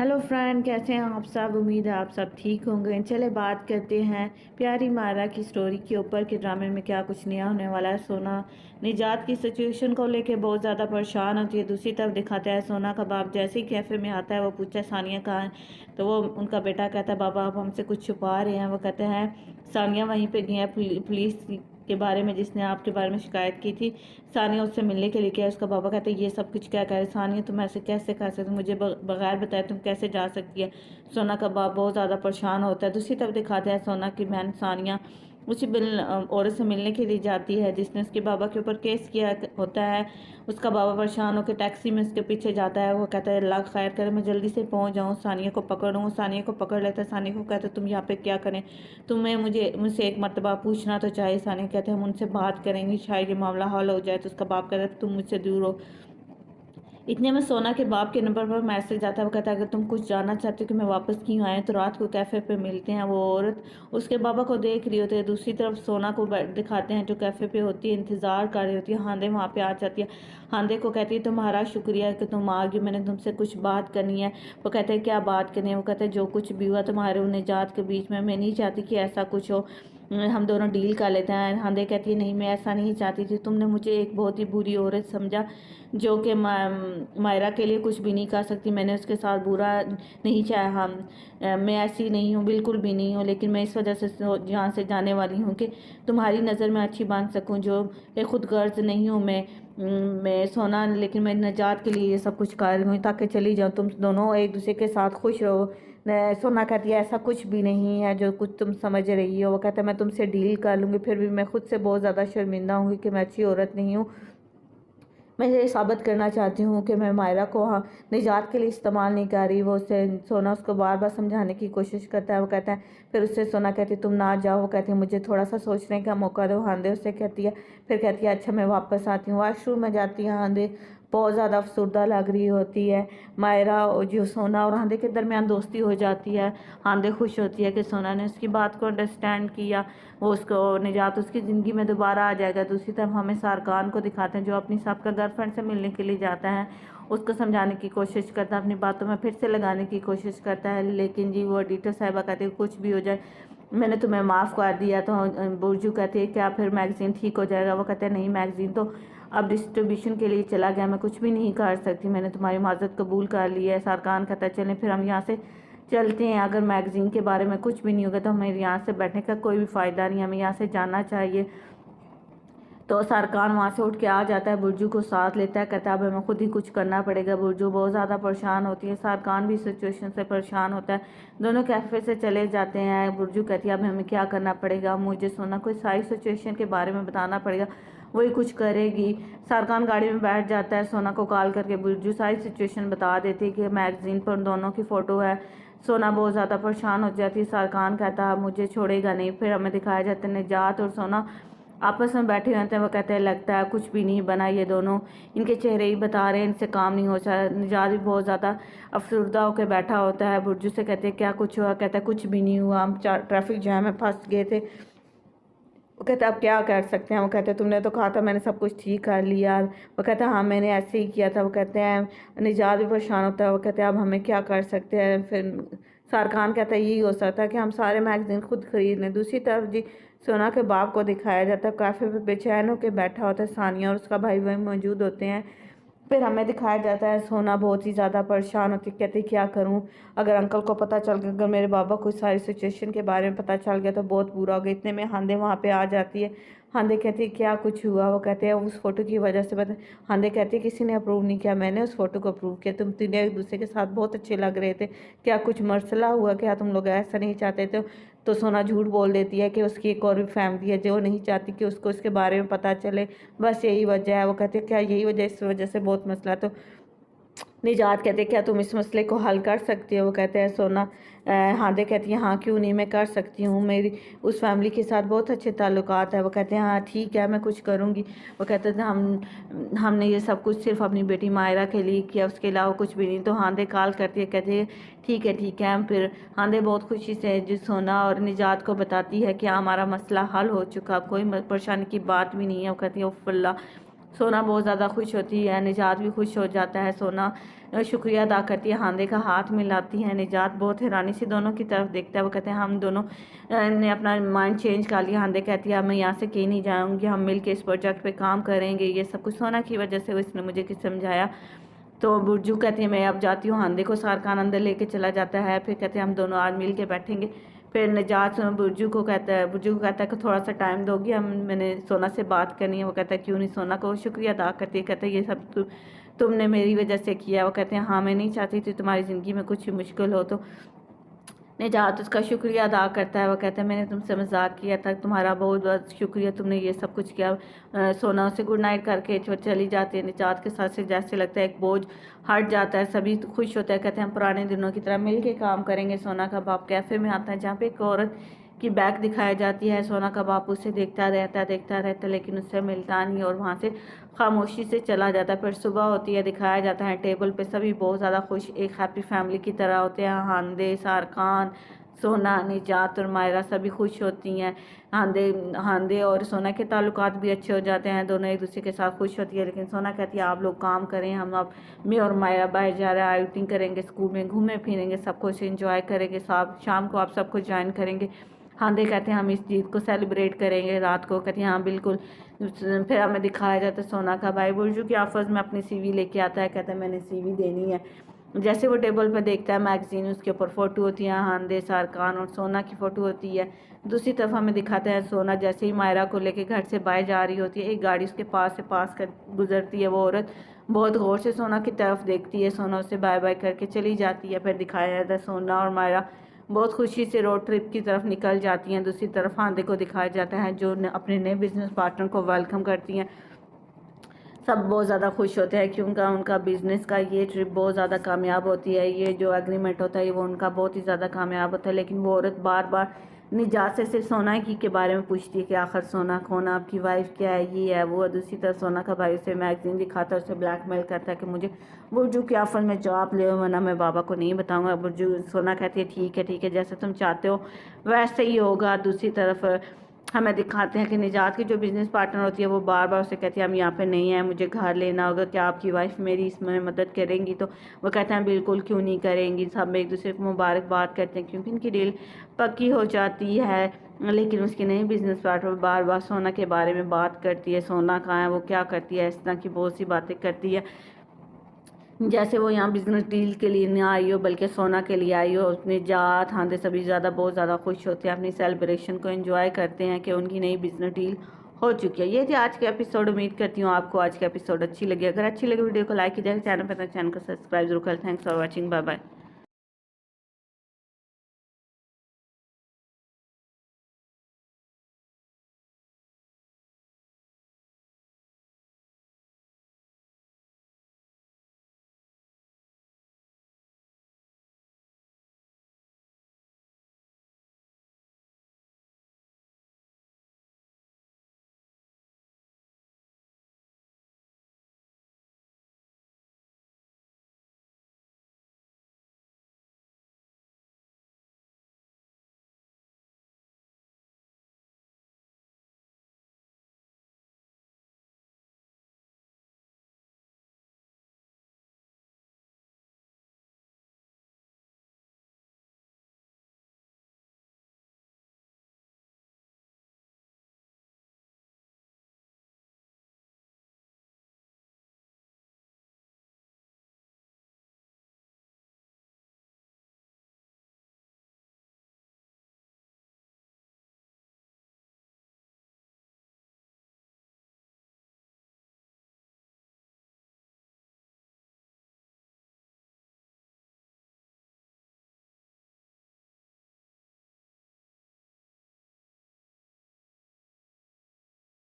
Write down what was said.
Hello friend, कैसे हैं आप सब। उम्मीद है आप सब ठीक होंगे। चले बात करते हैं प्यारी मायरा की स्टोरी के ऊपर कि ड्रामे में क्या कुछ नया होने वाला है। सोना निजात की सिचुएशन को लेके बहुत ज़्यादा परेशान होती है। दूसरी तरफ दिखाता है सोना का बाप जैसे ही कैफ़े में आता है, वो पूछता है सानिया कहाँ है। तो वो उनका बेटा कहता है बाबा आप हमसे कुछ छुपा रहे हैं। वो कहते हैं सानिया वहीं पर गई है पुलिस के बारे में, जिसने आपके बारे में शिकायत की थी। सानिया उससे मिलने के लिए क्या है। उसका पापा कहते हैं ये सब कुछ क्या कह रहे सानिया, तुम ऐसे कैसे कर सकते, मुझे बगैर बताए तुम कैसे जा सकती है। सोना का बाप बहुत ज़्यादा परेशान होता है। दूसरी तरफ दिखाता है सोना की बहन सानिया उसी औरत से मिलने के लिए जाती है जिसने उसके बाबा के ऊपर केस किया होता है। उसका बाबा परेशान होकर टैक्सी में उसके पीछे जाता है। वो कहता है अल्लाह खैर करे, मैं जल्दी से पहुंच जाऊं, सानिया को पकड़ूं। सानिया को पकड़ लेता है। सानिया को कहता है तुम यहाँ पे क्या करें, तुम्हें मुझसे एक मरतबा पूछना तो चाहिए। सानिया कहते हैं हम उनसे बात करेंगे, शायद ये मामला हल हो जाए। तो उसका बाप कहता है तुम मुझसे दूर हो। इतने में सोना के बाप के नंबर पर मैसेज आता है। वो कहता है अगर तुम कुछ जानना चाहते हो कि मैं वापस क्यों आया तो रात को कैफ़े पे मिलते हैं। वो औरत उसके बाबा को देख रही होती है। दूसरी तरफ सोना को दिखाते हैं जो कैफ़े पे होती है, इंतज़ार कर रही होती है। हांदे वहाँ पे आ जाती है। हांदे को कहती है तुम्हारा शुक्रिया कि तुम आ गई, मैंने तुमसे कुछ बात करनी है। वो कहते हैं क्या बात करनी है। वो कहते हैं जो कुछ भी हुआ तुम्हारे और निजात के बीच में, मैं नहीं चाहती कि ऐसा कुछ हो, हम दोनों डील कर लेते हैं। हांदे कहती है नहीं मैं ऐसा नहीं चाहती थी, तुमने मुझे एक बहुत ही बुरी औरत समझा जो कि मायरा के लिए कुछ भी नहीं कर सकती। मैंने उसके साथ बुरा नहीं चाहा। मैं ऐसी नहीं हूँ, बिल्कुल भी नहीं हूँ, लेकिन मैं इस वजह से यहाँ से जाने वाली हूँ कि तुम्हारी नज़र में अच्छी बन सकूँ। जो मैं खुद गर्ज नहीं हूँ, मैं सोना, लेकिन मैं निजात के लिए ये सब कुछ कर रही हूँ ताकि चली जाऊँ, तुम दोनों एक दूसरे के साथ खुश रहो। सोना कहती है ऐसा कुछ भी नहीं है जो कुछ तुम समझ रही हो। वो कहता है मैं तुमसे डील कर लूँगी, फिर भी मैं खुद से बहुत ज़्यादा शर्मिंदा हूँ कि मैं अच्छी औरत नहीं हूँ। मैं ये साबित करना चाहती हूँ कि मैं मायरा को हाँ निजात के लिए इस्तेमाल नहीं कर रही। वो उससे सोना उसको बार बार समझाने की कोशिश करता है। वो कहता है फिर उससे सोना कहती है तुम ना जाओ। वो कहती है मुझे थोड़ा सा सोचने का मौका दो। हांदे उससे कहती है, फिर कहती है अच्छा मैं वापस आती हूँ। वॉशरूम में जाती है। हांदे बहुत ज़्यादा अफसरदा लग रही होती है। मायरा और जो सोना और हांदे के दरमियान दोस्ती हो जाती है। हांदे खुश होती है कि सोना ने उसकी बात को अंडरस्टैंड किया, वो उसको निजात उसकी ज़िंदगी में दोबारा आ जाएगा। दूसरी तरफ हमें सारकान को दिखाते हैं जो अपनी सबका गर्लफ्रेंड से मिलने के लिए जाता है। उसको समझाने की कोशिश करता है, अपनी बातों में फिर से लगाने की कोशिश करता है, लेकिन जी वो एडिटर साहिबा कहती है कुछ भी हो जाए मैंने तुम्हें माफ़ कर दिया। तो बुर्जू कहती है क्या फिर मैगज़ीन ठीक हो जाएगा। वो कहते हैं नहीं, मैगज़ीन तो अब डिस्ट्रीब्यूशन के लिए चला गया, मैं कुछ भी नहीं कर सकती, मैंने तुम्हारी माजरत कबूल कर ली है। सारकान कहता है चलें फिर हम यहाँ से चलते हैं, अगर मैगज़ीन के बारे में कुछ भी नहीं होगा तो हमें यहाँ से बैठने का कोई भी फ़ायदा नहीं, हमें यहाँ से जाना चाहिए। तो सरकार वहाँ से उठ के आ जाता है, बुर्जू को साथ लेता है, कहता है अब हमें खुद ही कुछ करना पड़ेगा। बुर्जू बहुत ज़्यादा परेशान होती है, सरकार भी सिचुएशन से परेशान होता है। दोनों कैफ़े से चले जाते हैं। बुर्जू कहती है अब हमें क्या करना पड़ेगा, मुझे सोना कोई सारी सिचुएशन के बारे में बताना पड़ेगा, वही कुछ करेगी। सरकार गाड़ी में बैठ जाता है, सोना को कॉल करके बुर्जू सारी सिचुएशन बता देती है कि मैगज़ीन पर उन दोनों की फ़ोटो है। सोना बहुत ज़्यादा परेशान हो जाती है। सरकार कहता है मुझे छोड़ेगा नहीं। फिर हमें दिखाया जाता है निजात और सोना आपस में बैठे रहते हैं। वो कहते हैं लगता है कुछ भी नहीं बना, ये दोनों इनके चेहरे ही बता रहे हैं, इनसे काम नहीं हो सकता। निजात भी बहुत ज़्यादा अफसरदा होकर बैठा होता है। बुर्जू से कहते हैं क्या कुछ हुआ। कहता है कुछ भी नहीं हुआ, हम ट्रैफिक जैम में फंस गए थे। वो कहता है अब क्या कर सकते हैं। वो कहते हैं तुमने तो कहा था मैंने सब कुछ ठीक कर लिया। वो कहता है हाँ मैंने ऐसे ही किया था। वो कहते हैं निजात भी परेशान होता है। वो कहते हैं अब हमें क्या कर सकते हैं। फिर सारकान कहता है यही हो सकता है कि हम सारे मैगजीन खुद खरीद लें। दूसरी तरफ जी सोना के बाप को दिखाया जाता है, काफ़ी बेचैन होकर बैठा होता है। सानिया और उसका भाई वहीं मौजूद होते हैं। फिर हमें दिखाया जाता है सोना बहुत ही ज़्यादा परेशान होती है, कहती क्या करूं, अगर अंकल को पता चल गया, अगर मेरे बाबा को सारी सिचुएशन के बारे में पता चल गया तो बहुत बुरा हो गया। इतने में हांदे वहाँ पे आ जाती है। हांदे कहती है क्या कुछ हुआ। वो कहते हैं उस फोटो की वजह से बता। हांदे कहती है किसी ने अप्रूव नहीं किया, मैंने उस फोटो को अप्रूव किया, तुम तीनों एक दूसरे के साथ बहुत अच्छे लग रहे थे, क्या कुछ मसला हुआ, क्या तुम लोग ऐसा नहीं चाहते थे। तो सोना झूठ बोल देती है कि उसकी एक और भी फैमिली है जो नहीं चाहती कि उसको इसके बारे में पता चले, बस यही वजह है। वो कहते हैं क्या यही वजह, इस वजह से बहुत मसला। तो निजात कहते हैं क्या तुम इस मसले को हल कर सकती हो। वो कहते हैं सोना हांदे कहती है हाँ क्यों नहीं, मैं कर सकती हूँ, मेरी उस फैमिली के साथ बहुत अच्छे ताल्लुकात है। वो कहते हैं हाँ ठीक है मैं कुछ करूँगी। वो कहते थे हमने ये सब कुछ सिर्फ अपनी बेटी मायरा के लिए किया, उसके अलावा कुछ भी नहीं। तो हांदे कॉल करती है, कहती है ठीक है। फिर हांदे बहुत खुशी से जो सोना और निजात को बताती है कि हमारा मसला हल हो चुका, अब कोई परेशानी की बात भी नहीं है। वो कहती है उफ़ अल्लाह, सोना बहुत ज़्यादा खुश होती है, निजात भी खुश हो जाता है। सोना शुक्रिया अदा करती है, हांदे का हाथ मिलाती है। निजात बहुत हैरानी से दोनों की तरफ देखता है। वो कहते हैं हम दोनों ने अपना माइंड चेंज कर लिया। हांदे कहती है अब मैं यहाँ से कहीं नहीं जाऊँगी, हम मिल के इस प्रोजेक्ट पे काम करेंगे। ये सब कुछ सोना की वजह से इसने मुझे किस समझाया। तो बुर्जू कहती है मैं अब जाती हूँ। हांदे को सारकान अंदर लेके चला जाता है। फिर कहते हैं हम दोनों आज मिल के बैठेंगे। फिर निजात बुर्जू को कहता है कि थोड़ा सा टाइम दोगी, मैंने सोना से बात करनी है। वो कहता है क्यों नहीं। सोना को शुक्रिया अदा करती है, कहता है ये सब तुमने मेरी वजह से किया। वो कहते हैं हाँ मैं नहीं चाहती थी तुम्हारी ज़िंदगी में कुछ मुश्किल हो। तो निजात उसका शुक्रिया अदा करता है। वो कहता है मैंने तुमसे मजाक किया था, तुम्हारा बहुत बहुत शुक्रिया, तुमने ये सब कुछ किया। सोना उसे गुड नाइट करके चली जाती है। निजात के साथ से जैसे लगता है एक बोझ हट जाता है, सभी खुश होते हैं। कहते हैं हम पुराने दिनों की तरह मिल के काम करेंगे। सोना का बाप कैफ़े में आता है जहाँ पे एक औरत की बैग दिखाई जाती है। सोना का बाप उसे देखता रहता लेकिन उससे मिलता नहीं और वहाँ से खामोशी से चला जाता है। फिर सुबह होती है, दिखाया जाता है टेबल पे सभी बहुत ज़्यादा खुश, एक हैप्पी फैमिली की तरह होते हैं। हांदे, सारकान, सोना, निजात और मायरा सभी खुश होती हैं। हांदे हांदे और सोना के ताल्लुकात भी अच्छे हो जाते हैं, दोनों एक दूसरे के साथ खुश होती है। लेकिन सोना कहती है आप लोग काम करें, हम अब मैं और मायरा बाहर जा रहे हैं, आउटिंग करेंगे, स्कूल में घूमें फिरेंगे, सब कुछ इंजॉय करेंगे, शाम को आप सब कुछ ज्वाइन करेंगे। हांदे कहते हैं हम इस जीत को सेलिब्रेट करेंगे रात को। कहती हैं हाँ बिल्कुल। फिर हमें दिखाया जाता है सोना का भाई बुर्जू की ऑफिस में अपनी सीवी लेके आता है। कहता है मैंने सीवी देनी है। जैसे वो टेबल पर देखता है मैगजीन, उसके ऊपर फ़ोटो होती है हांदे, सारकान और सोना की फ़ोटो होती है। दूसरी तरफ हमें दिखाता है सोना जैसे ही मायरा को लेके घर से बाहर जा रही होती है, एक गाड़ी उसके पास से पास कर गुजरती है। वो औरत बहुत गौर से सोना की तरफ देखती है, सोना उससे बाय बाय करके चली जाती है। फिर दिखाया जाता है सोना और मायरा बहुत खुशी से रोड ट्रिप की तरफ निकल जाती हैं। दूसरी तरफ हांदे को दिखाया जाता है जो अपने नए बिजनेस पार्टनर को वेलकम करती हैं। सब बहुत ज़्यादा खुश होते हैं क्योंकि उनका बिज़नेस का ये ट्रिप बहुत ज़्यादा कामयाब होती है। ये जो एग्रीमेंट होता है वो उनका बहुत ही ज़्यादा कामयाब होता है। लेकिन वो औरत बार बार निजात से सिर्फ सोना की के बारे में पूछती है कि आखिर सोना कौन, आपकी वाइफ क्या है, ये है वो। दूसरी तरफ सोना का भाई उसे मैगजीन दिखाता है, उसे ब्लैकमेल करता है कि मुझे बुर्जू के ऑफर में जॉब ले, वरना मैं बाबा को नहीं बताऊंगा। बुर्जू सोना कहती है ठीक है जैसे तुम चाहते हो वैसे ही होगा। दूसरी तरफ हमें दिखाते हैं कि निजात की जो बिज़नेस पार्टनर होती है वो बार बार उसे कहती है हम यहाँ पे नहीं हैं, मुझे घर लेना होगा, क्या आपकी वाइफ मेरी इसमें मदद करेंगी। तो वो कहते हैं बिल्कुल क्यों नहीं करेंगी। सब एक दूसरे को मुबारकबाद करते हैं क्योंकि इनकी डील पक्की हो जाती है। लेकिन उसकी नई बिज़नेस पार्टनर बार बार सोना के बारे में बात करती है, सोना कहाँ है, वो क्या करती है, इस तरह की बहुत सी बातें करती है जैसे वो यहाँ बिजनेस डील के लिए नहीं आई हो बल्कि सोना के लिए आई हो। उसने जात हांदे सभी बहुत ज़्यादा खुश होते हैं, अपनी सेलिब्रेशन को एंजॉय करते हैं कि उनकी नई बिजनेस डील हो चुकी है। ये थी आज के एपिसोड। उम्मीद करती हूँ आपको आज का एपिसोड अच्छी लगी। अगर अच्छी लगी वीडियो को लाइक कीजिएगा, चैनल पर चैनल को सब्सक्राइब जरूर करें। Thanks for watching, bye bye.